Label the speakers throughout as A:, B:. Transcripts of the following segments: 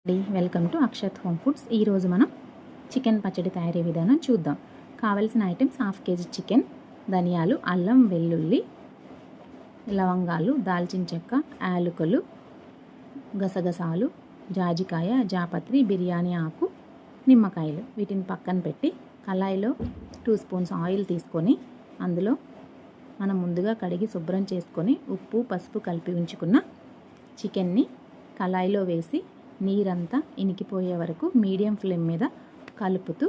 A: Welcome to Akshat home foods. ఈరోజు మనం chicken పచ్చడి తయారీ విధానం చూద్దాం. కావలసిన ఐటమ్స్: హాఫ్ కేజీ చికెన్, ధనియాలు, అల్లం వెల్లుల్లి, లవంగాలు, దాల్చిన చెక్క, యాలకులు, గసగసాలు, జాజికాయ, జాపత్రి, బిర్యానీ ఆకు, నిమ్మకాయలు. వీటిని పక్కన పెట్టి కళాయిలో 2 స్పూన్స్ ఆయిల్ తీసుకొని అందులో మనం ముందుగా కడిగి శుభ్రం చేసుకొని ఉప్పు పసుపు కలిపి ఉంచుకున్న చికెన్ని కళాయిలో వేసి నీరంతా ఇనికిపోయే వరకు మీడియం ఫ్లేమ్ మీద కలుపుతూ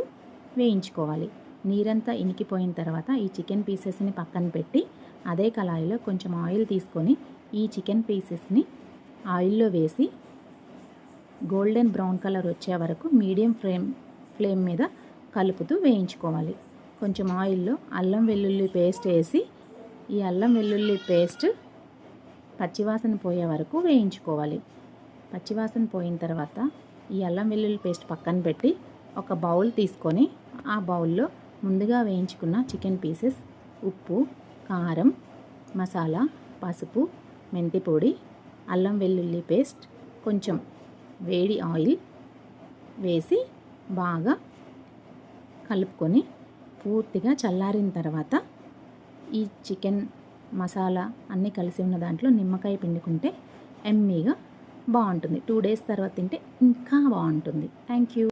A: వేయించుకోవాలి. నీరంతా ఇనికిపోయిన తర్వాత ఈ చికెన్ పీసెస్ని పక్కన పెట్టి అదే కళాయిలో కొంచెం ఆయిల్ తీసుకొని ఈ చికెన్ పీసెస్ని ఆయిల్లో వేసి గోల్డెన్ బ్రౌన్ కలర్ వచ్చే వరకు మీడియం ఫ్లేమ్ మీద కలుపుతూ వేయించుకోవాలి. కొంచెం ఆయిల్లో అల్లం వెల్లుల్లి పేస్ట్ వేసి ఈ అల్లం వెల్లుల్లి పేస్ట్ పచ్చివాసన పోయే వరకు వేయించుకోవాలి. పచ్చివాసన పోయిన తర్వాత ఈ అల్లం వెల్లుల్లి పేస్ట్ పక్కన పెట్టి ఒక బౌల్ తీసుకొని ఆ బౌల్లో ముందుగా వేయించుకున్న చికెన్ పీసెస్, ఉప్పు, కారం, మసాలా, పసుపు, మెంతి పొడి, అల్లం వెల్లుల్లి పేస్ట్, కొంచెం వేడి ఆయిల్ వేసి బాగా కలుపుకొని పూర్తిగా చల్లారిన తర్వాత ఈ చికెన్ మసాలా అన్నీ కలిసి ఉన్న దాంట్లో నిమ్మకాయ పిండుకుంటే ఎమ్మీగా బాగుంటుంది. 2 డేస్ తర్వాత తింటే ఇంకా బాగుంటుంది. Thank you.